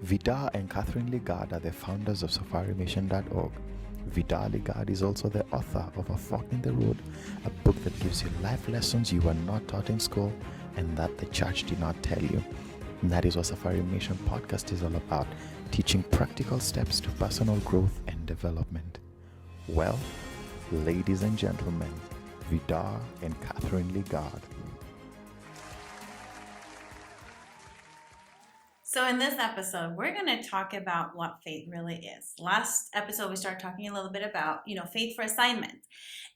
Vidar and Cathrine Ligard are the founders of SafariMission.org. Vidar Ligard is also the author of A Fork in the Road, a book that gives you life lessons you were not taught in school and that the church did not tell you. And that is what Safari Mission Podcast is all about, teaching practical steps to personal growth and development. Well, ladies and gentlemen, Vidar and Cathrine Ligard. So in this episode, we're going to talk about what faith really is. Last episode, we started talking a little bit about, faith for assignment.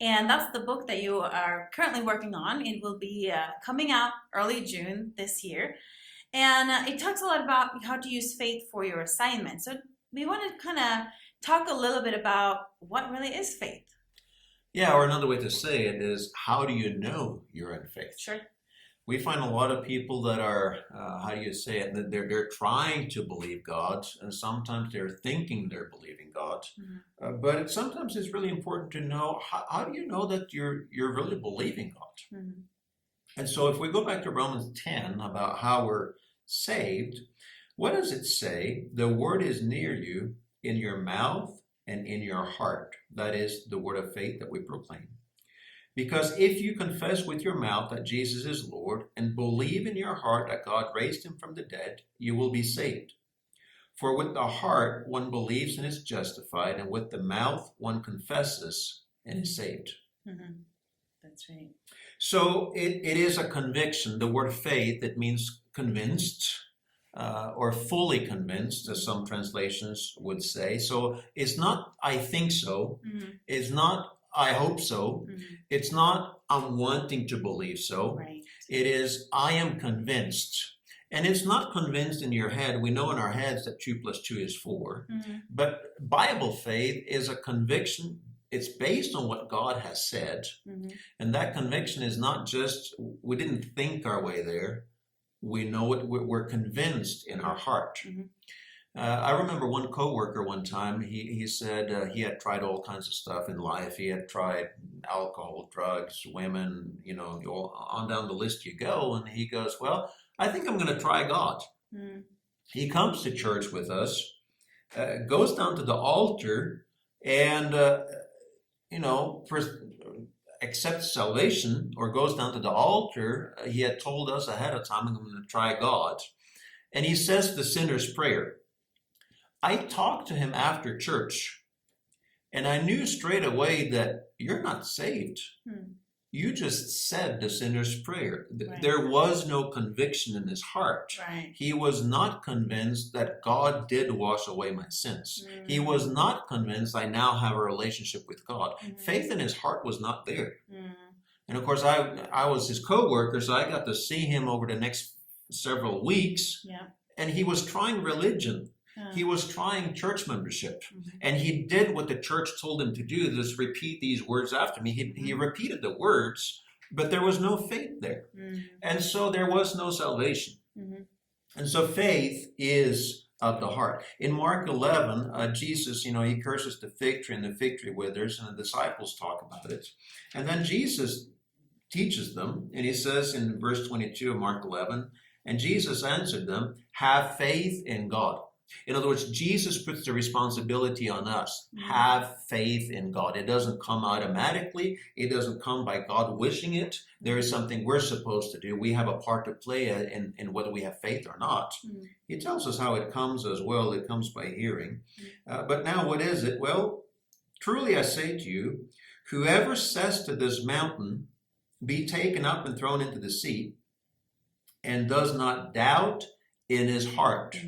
And that's the book that you are currently working on. It will be coming out early June this year. And it talks a lot about how to use faith for your assignment. So we want to kind of talk a little bit about what really is faith. Yeah, or another way to say it is, how do you know you're in faith? Sure. We find a lot of people that are, that they're trying to believe God, and sometimes they're thinking they're believing God. Mm-hmm. But sometimes it's really important to know, how do you know that you're really believing God? Mm-hmm. And so if we go back to Romans 10 about how we're saved, what does it say? The word is near you, in your mouth and in your heart. That is the word of faith that we proclaim. Because if you confess with your mouth that Jesus is Lord and believe in your heart that God raised him from the dead, you will be saved. For with the heart one believes and is justified, and with the mouth one confesses and is saved. Mm-hmm. That's right. So it is a conviction. The word faith, it means convinced or fully convinced, as some translations would say. So it's not I think so. Mm-hmm. It's not I hope so. Mm-hmm. It's not I'm wanting to believe so. Right. It is I am convinced. And it's not convinced in your head. We know in our heads that 2 + 2 is 4. Mm-hmm. But Bible faith is a conviction. It's based on what God has said. Mm-hmm. And that conviction is not just, we didn't think our way there. We know it. We're convinced in our heart. Mm-hmm. I remember one coworker one time, he said he had tried all kinds of stuff in life. He had tried alcohol, drugs, women, on down the list you go. And he goes, well, I think I'm going to try God. Mm-hmm. He comes to church with us, goes down to the altar and, accepts salvation or goes down to the altar. He had told us ahead of time, I'm going to try God. And he says the sinner's prayer. I talked to him after church, and I knew straight away that you're not saved. You just said the sinner's prayer. Right. There was no conviction in his heart. Right. He was not convinced that God did wash away my sins. Mm-hmm. He was not convinced I now have a relationship with God. Mm-hmm. Faith in his heart was not there. Mm-hmm. And of course, I was his co-worker, so I got to see him over the next several weeks. Yeah. And he was trying religion. He was trying church membership. Mm-hmm. And he did what the church told him to do, just repeat these words after me. He repeated the words, but there was no faith there. Mm-hmm. And so there was no salvation. Mm-hmm. And so faith is of the heart. In Mark 11, Jesus, he curses the fig tree and the fig tree withers, and the disciples talk about it. And then Jesus teaches them, and he says in verse 22 of Mark 11, and Jesus answered them, have faith in God. In other words, Jesus puts the responsibility on us. Mm-hmm. Have faith in God. It doesn't come automatically. It doesn't come by God wishing it. There is something we're supposed to do. We have a part to play in whether we have faith or not. Mm-hmm. He tells us how it comes as well. It comes by hearing. Mm-hmm. But now what is it? Well, truly I say to you, whoever says to this mountain, be taken up and thrown into the sea, and does not doubt in his heart,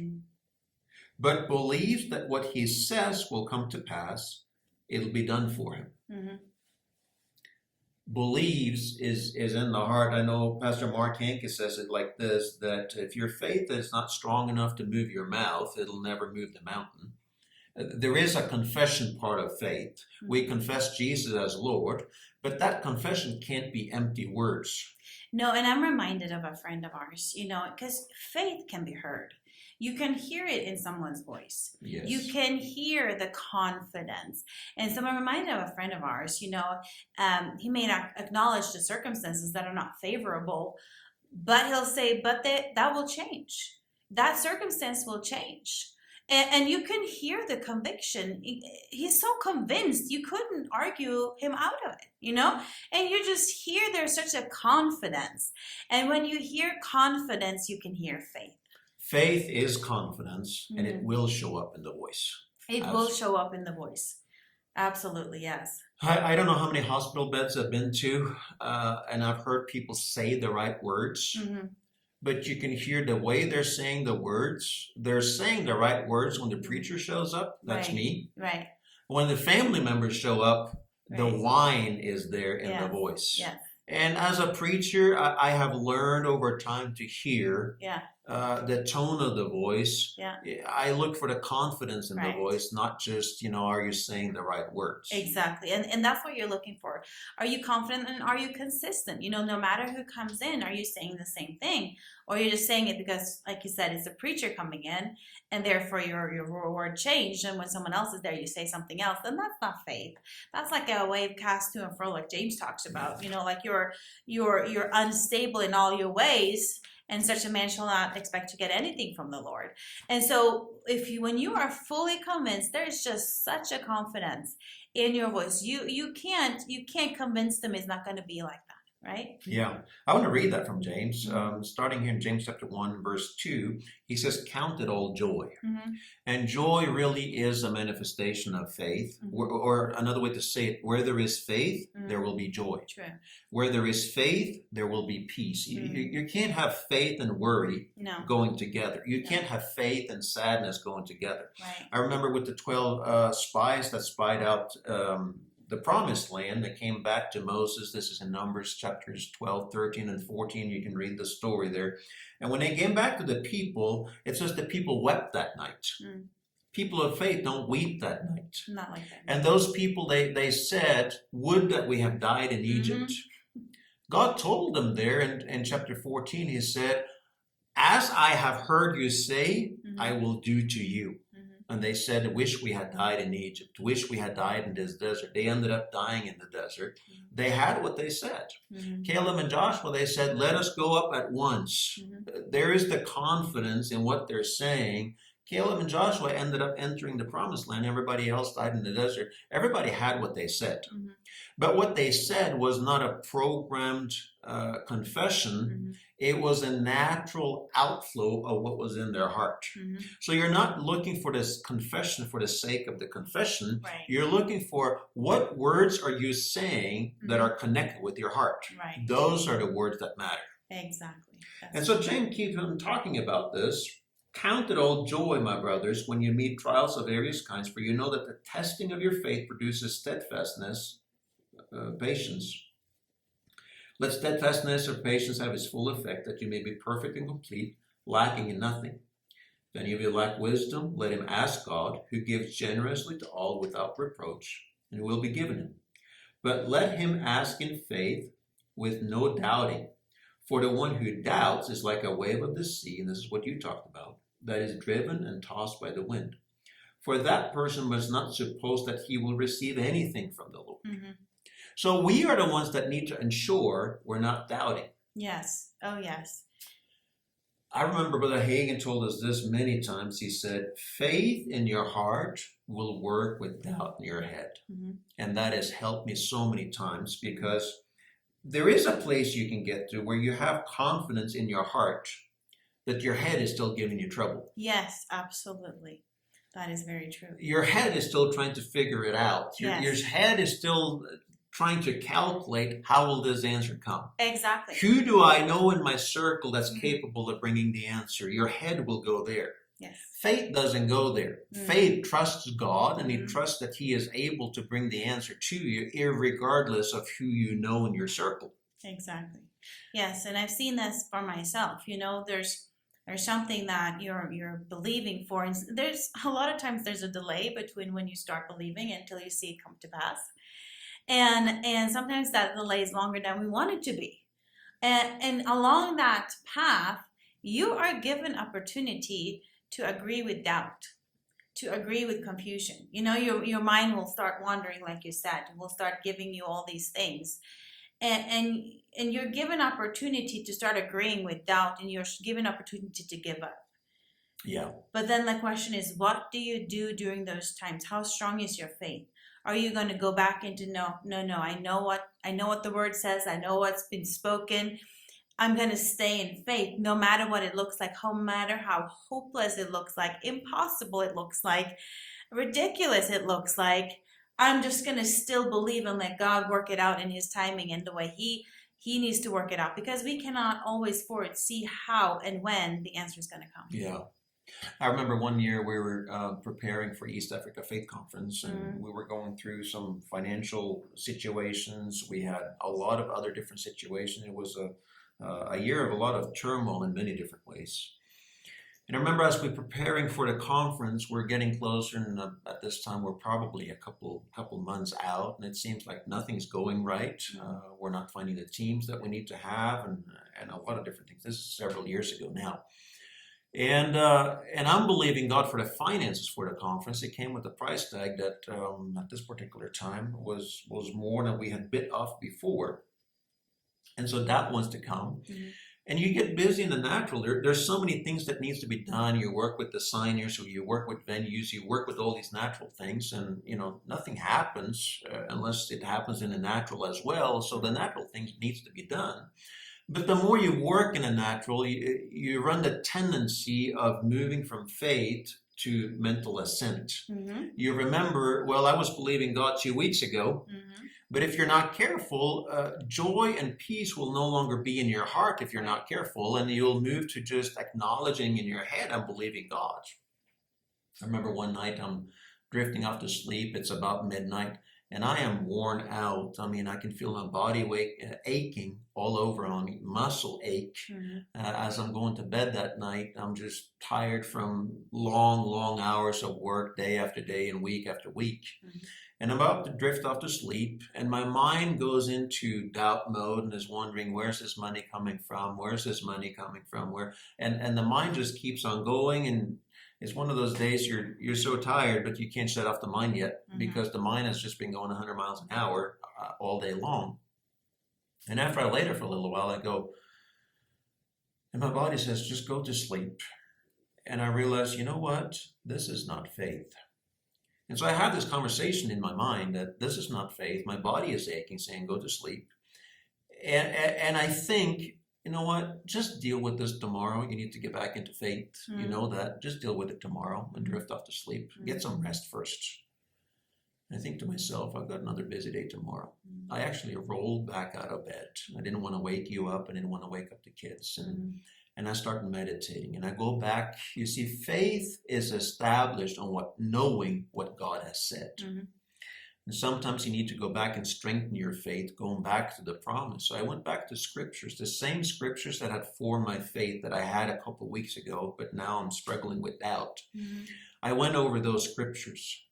but believes that what he says will come to pass, it'll be done for him. Mm-hmm. Believes is in the heart. I know Pastor Mark Hanke says it like this, that if your faith is not strong enough to move your mouth, it'll never move the mountain. There is a confession part of faith. Mm-hmm. We confess Jesus as Lord, but that confession can't be empty words. No, and I'm reminded of a friend of ours, because faith can be heard. You can hear it in someone's voice. Yes. You can hear the confidence. And so I'm reminded of a friend of ours, he may not acknowledge the circumstances that are not favorable, but he'll say, but that will change. that circumstance will change. And you can hear the conviction. He's so convinced, you couldn't argue him out of it, you know? And you just hear there's such a confidence. And when you hear confidence, you can hear faith. Faith is confidence, and it will show up in the voice. It will show up in the voice. Absolutely, yes. I don't know how many hospital beds I've been to, and I've heard people say the right words. But you can hear the way they're saying the words. They're saying the right words when the preacher shows up. That's me. Right. When the family members show up, the whine is there in the voice. Yes. And as a preacher, I have learned over time to hear the tone of the voice. Yeah. I look for the confidence in the voice, not just, are you saying the right words? Exactly. And that's what you're looking for. Are you confident and are you consistent? No matter who comes in, are you saying the same thing? Or you're just saying it because, like you said, it's a preacher coming in and therefore your word changed. And when someone else is there, you say something else. Then that's not faith. That's like a wave cast to and fro, like James talks about. Like you're unstable in all your ways, and such a man shall not expect to get anything from the Lord. And so when you are fully convinced, there's just such a confidence in your voice. You can't convince them it's not going to be like that. Right? Yeah. I want to read that from James. Starting here in James chapter 1, verse 2, he says, count it all joy. And joy really is a manifestation of faith. Or another way to say it, where there is faith, there will be joy. True. Where there is faith, there will be peace. You can't have faith and worry going together. You can't have faith and sadness going together. Right. I remember with the 12 spies that spied out the promised land that came back to Moses. This is in Numbers chapters 12, 13, and 14. You can read the story there. And when they came back to the people, it says the people wept that night. People of faith don't weep that night. Not like that. And those people, they said, would that we have died in Egypt. God told them there in chapter 14, he said, as I have heard you say, I will do to you. And they said, wish we had died in Egypt, wish we had died in this desert. They ended up dying in the desert. They had what they said. Caleb and Joshua, they said, let us go up at once. There is the confidence in what they're saying. Caleb and Joshua ended up entering the promised land. Everybody else died in the desert. Everybody had what they said. But what they said was not a programmed confession. It was a natural outflow of what was in their heart. So you're not looking for this confession for the sake of the confession. Right. You're looking for what words are you saying that are connected with your heart. Right. Those are the words that matter. Exactly. And so James keeps on talking about this. Count it all joy, my brothers, when you meet trials of various kinds, for you know that the testing of your faith produces steadfastness, patience. Let steadfastness or patience have its full effect, that you may be perfect and complete, lacking in nothing. If any of you lack wisdom, let him ask God, who gives generously to all without reproach, and it will be given him. But let him ask in faith, with no doubting. For the one who doubts is like a wave of the sea, and this is what you talked about, that is driven and tossed by the wind. For that person must not suppose that he will receive anything from the Lord. So we are the ones that need to ensure we're not doubting. Yes. Oh, yes. I remember Brother Hagin told us this many times. He said, faith in your heart will work with doubt in your head. And that has helped me so many times, because there is a place you can get to where you have confidence in your heart that your head is still giving you trouble. Yes, absolutely. That is very true. Your head is still trying to figure it out. Your head is still trying to calculate, how will this answer come? Exactly. Who do I know in my circle that's capable of bringing the answer? Your head will go there. Yes. Faith doesn't go there. Faith trusts God, and he trusts that he is able to bring the answer to you, irregardless of who you know in your circle. Exactly. Yes, and I've seen this for myself. There's something that you're believing for, and there's a lot of times there's a delay between when you start believing until you see it come to pass. And sometimes that delay is longer than we want it to be. And along that path, you are given opportunity to agree with doubt, to agree with confusion. Your mind will start wandering, like you said, and will start giving you all these things. And you're given opportunity to start agreeing with doubt, and you're given opportunity to give up. Yeah. But then the question is, what do you do during those times? How strong is your faith? Are you going to go back into no, I know what the word says. I know what's been spoken. I'm going to stay in faith no matter what it looks like, no matter how hopeless it looks like, impossible it looks like, ridiculous it looks like. I'm just going to still believe and let God work it out in his timing and the way he needs to work it out, because we cannot always foresee how and when the answer is going to come. Yeah. I remember one year we were preparing for East Africa Faith Conference, and we were going through some financial situations. We had a lot of other different situations. It was a year of a lot of turmoil in many different ways. And I remember as we were preparing for the conference, we're getting closer, and at this time we're probably a couple months out, and it seems like nothing's going right. We're not finding the teams that we need to have, and a lot of different things. This is several years ago now. And I'm believing God for the finances for the conference. It came with a price tag that at this particular time was more than we had bit off before. And so that wants to come. Mm-hmm. And you get busy in the natural. There's so many things that needs to be done. You work with the signers, or you work with venues, you work with all these natural things, and nothing happens unless it happens in the natural as well. So the natural things needs to be done. But the more you work in the natural, you run the tendency of moving from faith to mental assent. Mm-hmm. You remember, well, I was believing God 2 weeks ago, mm-hmm. but if you're not careful, joy and peace will no longer be in your heart if you're not careful, and you'll move to just acknowledging in your head, I'm believing God. I remember one night I'm drifting off to sleep. It's about midnight. And I am worn out. I mean, I can feel my body aching all over on me, muscle ache. Mm-hmm. As I'm going to bed that night, I'm just tired from long hours of work, day after day and week after week. Mm-hmm. And I'm about to drift off to sleep, and my mind goes into doubt mode and is wondering, where's this money coming from? Where's this money coming from? And the mind just keeps on going, and it's one of those days you're so tired, but you can't shut off the mind yet, mm-hmm. because the mind has just been going 100 miles an hour all day long. And after I lay there for a little while, I go, and my body says, just go to sleep. And I realize, you know what? This is not faith. And so I have this conversation in my mind that this is not faith. My body is aching, saying, go to sleep. And I think, you know what? Just deal with this tomorrow. You need to get back into faith. Mm-hmm. You know that. Just deal with it tomorrow and drift off to sleep. Mm-hmm. Get some rest first. I think to myself, I've got another busy day tomorrow. Mm-hmm. I actually rolled back out of bed. I didn't want to wake you up. I didn't want to wake up the kids. And I started meditating. And I go back. You see, faith is established on knowing what God has said. Mm-hmm. And sometimes you need to go back and strengthen your faith, going back to the promise. So I went back to scriptures, the same scriptures that had formed my faith that I had a couple of weeks ago, but now I'm struggling with doubt. Mm-hmm. I went over those scriptures,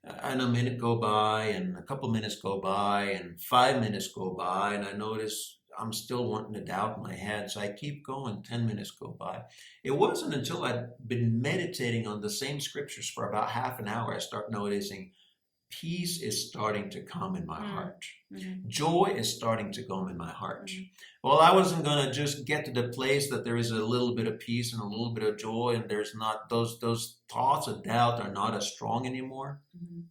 and a minute go by, and a couple minutes go by, and 5 minutes go by, and I notice I'm still wanting to doubt in my head. So I keep going, 10 minutes go by. It wasn't until I'd been meditating on the same scriptures for about half an hour, I start noticing peace is starting to come in my heart. Mm-hmm. Joy is starting to come in my heart. Mm-hmm. Well, I wasn't going to just get to the place that there is a little bit of peace and a little bit of joy, and there's not those thoughts of doubt are not as strong anymore. Mm-hmm.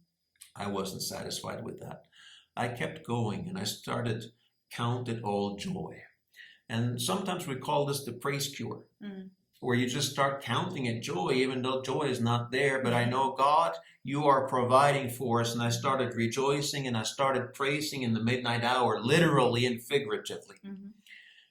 I wasn't satisfied with that. I kept going, and I started count it all joy. And sometimes we call this the praise cure. Mm-hmm. Where you just start counting it joy, even though joy is not there. But I know, God, you are providing for us. And I started rejoicing, and I started praising in the midnight hour, literally and figuratively. Mm-hmm.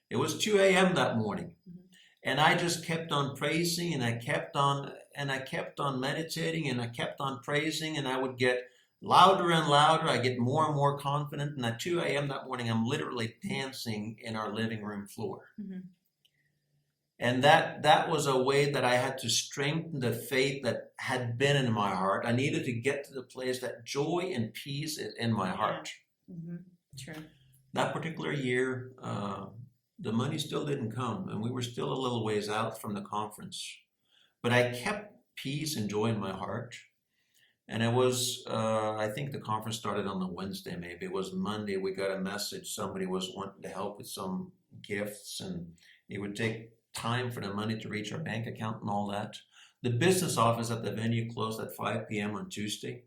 It was 2 a.m. that morning. Mm-hmm. And I just kept on praising, and I kept on meditating, and I kept on praising, and I would get louder and louder. I get more and more confident. And at 2 a.m. that morning, I'm literally dancing in our living room floor. Mm-hmm. And that was a way that I had to strengthen the faith that had been in my heart. I needed to get to the place that joy and peace is in my heart. Mm-hmm. True. That particular year, the money still didn't come, and we were still a little ways out from the conference. But I kept peace and joy in my heart. And it was, I think the conference started on the Wednesday, maybe. It was Monday, we got a message. Somebody was wanting to help with some gifts, and it would take time for the money to reach our bank account and all that. The business office at the venue closed at 5 p.m. on Tuesday.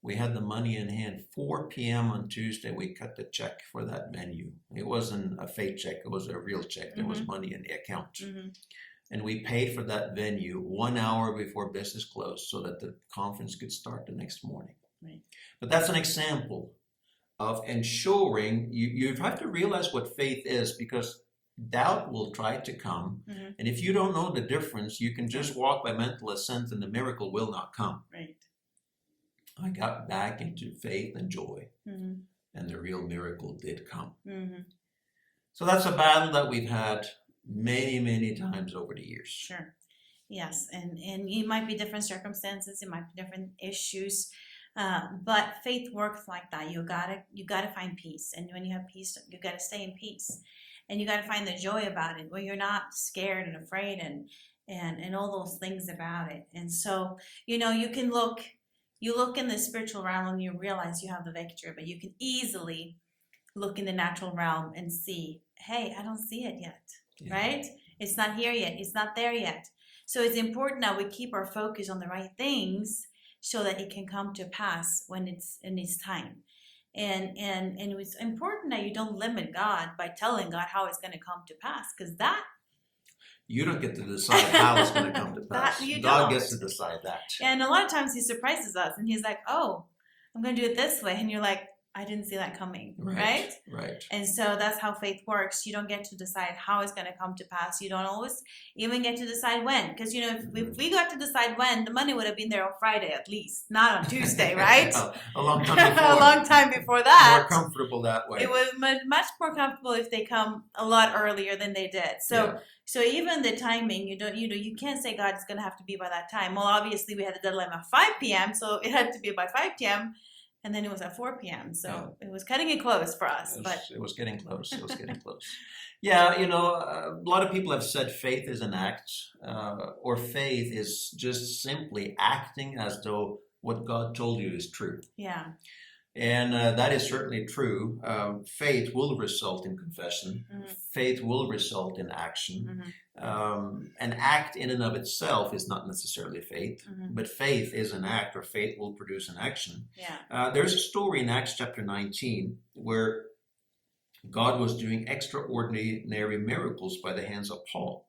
We had the money in hand. 4 p.m. on Tuesday, we cut the check for that venue. It wasn't a fake check. It was a real check. There was money in the account. And we paid for that venue 1 hour before business closed so that the conference could start the next morning. Right. But that's an example of ensuring you have to realize what faith is, because doubt will try to come. And if you don't know the difference, you can just walk by mental assent and the miracle will not come. Right. I got back into faith and joy, and the real miracle did come. So that's a battle that we've had many, many times over the years. Sure. Yes, and it might be different circumstances, it might be different issues, but faith works like that. You gotta find peace, and when you have peace, you gotta stay in peace, and you gotta find the joy about it, where you're not scared and afraid and all those things about it. And so, you know, you look in the spiritual realm and you realize you have the victory, but you can easily look in the natural realm and see, hey, I don't see it yet, right? It's not here yet. It's not there yet. So it's important that we keep our focus on the right things so that it can come to pass when it's in its time. And it's important that you don't limit God by telling God how it's going to come to pass, because that you don't get to decide how it's going to come to pass. God gets to decide that. And a lot of times he surprises us and he's like, oh, I'm going to do it this way. And you're like, I didn't see that coming, right? Right. And so that's how faith works. You don't get to decide how it's going to come to pass. You don't always even get to decide when. Because, you know, if we got to decide when, the money would have been there on Friday at least, not on Tuesday, right? A long time before. A long time before that. More comfortable that way. It was much more comfortable if they come a lot earlier than they did. So even the timing, you can't say God is going to have to be by that time. Well, obviously we had the deadline at 5 p.m., so it had to be by 5 p.m., and then it was at 4 p.m. So it was cutting it close for us. It was getting close. It was getting close. Yeah, you know, a lot of people have said faith is an act, or faith is just simply acting as though what God told you is true. Yeah. And that is certainly true. Faith will result in confession. Faith will result in action. An act in and of itself is not necessarily faith, but faith is an act, or faith will produce an action. Yeah. There's a story in Acts chapter 19 where God was doing extraordinary miracles by the hands of Paul.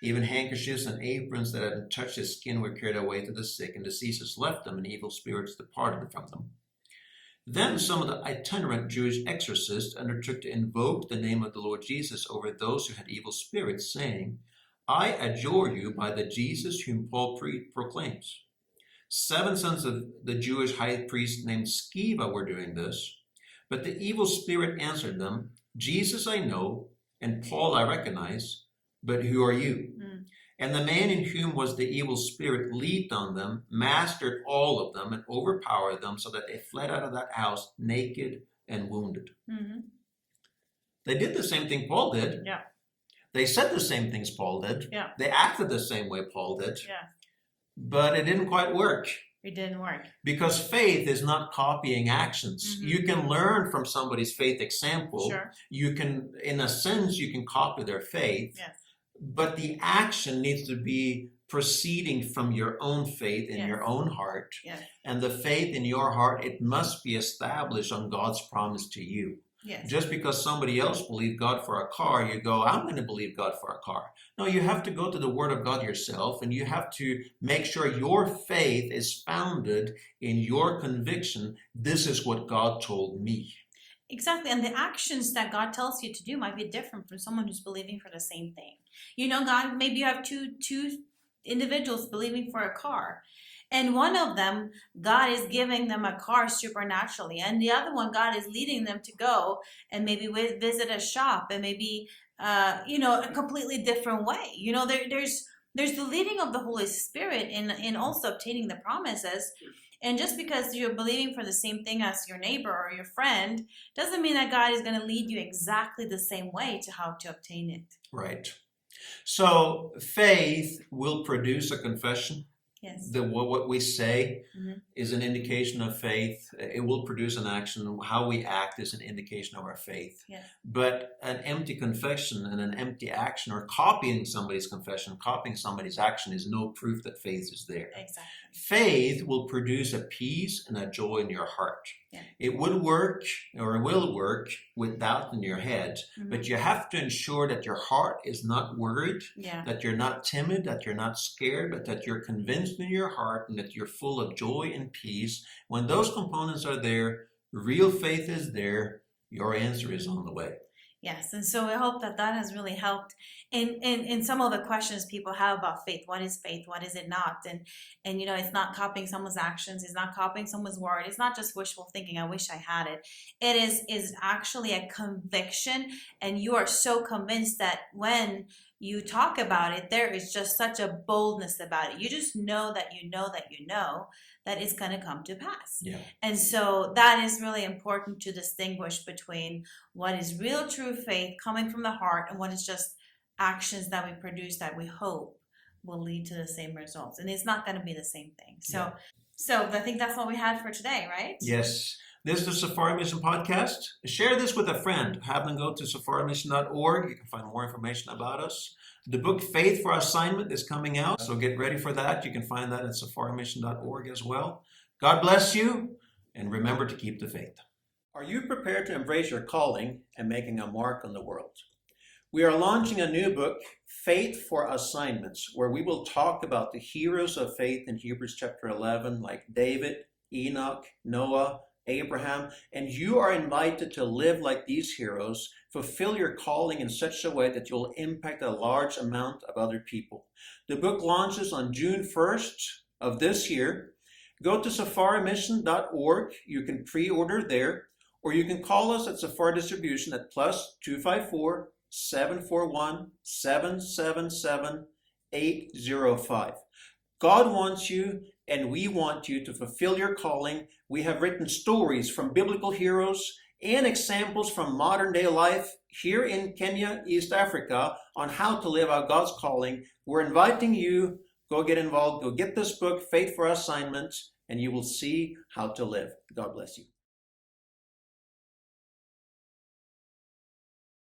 Even handkerchiefs and aprons that had touched his skin were carried away to the sick, and diseases left them, and evil spirits departed from them. Then some of the itinerant Jewish exorcists undertook to invoke the name of the Lord Jesus over those who had evil spirits, saying, I adjure you by the Jesus whom Paul proclaims. 7 sons of the Jewish high priest named Sceva were doing this, but the evil spirit answered them, Jesus I know, and Paul I recognize, but who are you? And the man in whom was the evil spirit leaped on them, mastered all of them, and overpowered them, so that they fled out of that house naked and wounded. They did the same thing Paul did. Yeah. They said the same things Paul did. Yeah. They acted the same way Paul did. Yeah. But it didn't quite work. It didn't work. Because faith is not copying actions. You can learn from somebody's faith example. Sure. You can, in a sense, you can copy their faith. Yes. But the action needs to be proceeding from your own faith in your own heart. Yes. And the faith in your heart, it must be established on God's promise to you. Yes. Just because somebody else believed God for a car, you go, I'm going to believe God for a car. No, you have to go to the Word of God yourself, and you have to make sure your faith is founded in your conviction. This is what God told me. Exactly. And the actions that God tells you to do might be different from someone who's believing for the same thing. You know, God, maybe you have two individuals believing for a car. And one of them, God is giving them a car supernaturally. And the other one, God is leading them to go and maybe visit a shop and maybe, a completely different way. You know, there's the leading of the Holy Spirit in also obtaining the promises. And just because you're believing for the same thing as your neighbor or your friend doesn't mean that God is going to lead you exactly the same way to how to obtain it. Right. So faith will produce a confession. Yes. What we say Mhm. is an indication of faith. It will produce an action. How we act is an indication of our faith. Yes. But an empty confession and an empty action, or copying somebody's confession, copying somebody's action, is no proof that faith is there. Exactly. Faith will produce a peace and a joy in your heart. Yeah. It would work, or it will work, with doubt in your head, Mhm. but you have to ensure that your heart is not worried, Yeah. that you're not timid, that you're not scared, but that you're convinced in your heart and that you're full of joy and peace. When those components are there, real faith is there, your answer is on the way. Yes, and so I hope that that has really helped in some of the questions people have about faith. What is faith? What is it not? And it's not copying someone's actions. It's not copying someone's word. It's not just wishful thinking. I wish I had it. It is actually a conviction, and you are so convinced that when you talk about it, there is just such a boldness about it. You just know that you know that you know that it's going to come to pass. Yeah. And so that is really important to distinguish between what is real true faith coming from the heart and what is just actions that we produce that we hope will lead to the same results. And it's not going to be the same thing. So I think that's what we had for today, right? Yes. This is the Safari Mission Podcast. Share this with a friend. Have them go to safarimission.org. You can find more information about us. The book Faith for Assignment is coming out, so get ready for that. You can find that at safarimission.org as well. God bless you, and remember to keep the faith. Are you prepared to embrace your calling and making a mark on the world? We are launching a new book, Faith for Assignments, where we will talk about the heroes of faith in Hebrews chapter 11, like David, Enoch, Noah, Abraham, and you are invited to live like these heroes, fulfill your calling in such a way that you'll impact a large amount of other people. The book launches on June 1st of this year. Go to safarimission.org. You can pre-order there, or you can call us at Safari Distribution at +254 741 777 805. God wants you, and we want you to fulfill your calling. We have written stories from biblical heroes and examples from modern day life here in Kenya, East Africa, on how to live out God's calling. We're inviting you, go get involved, go get this book, Faith for Assignment, and you will see how to live. God bless you.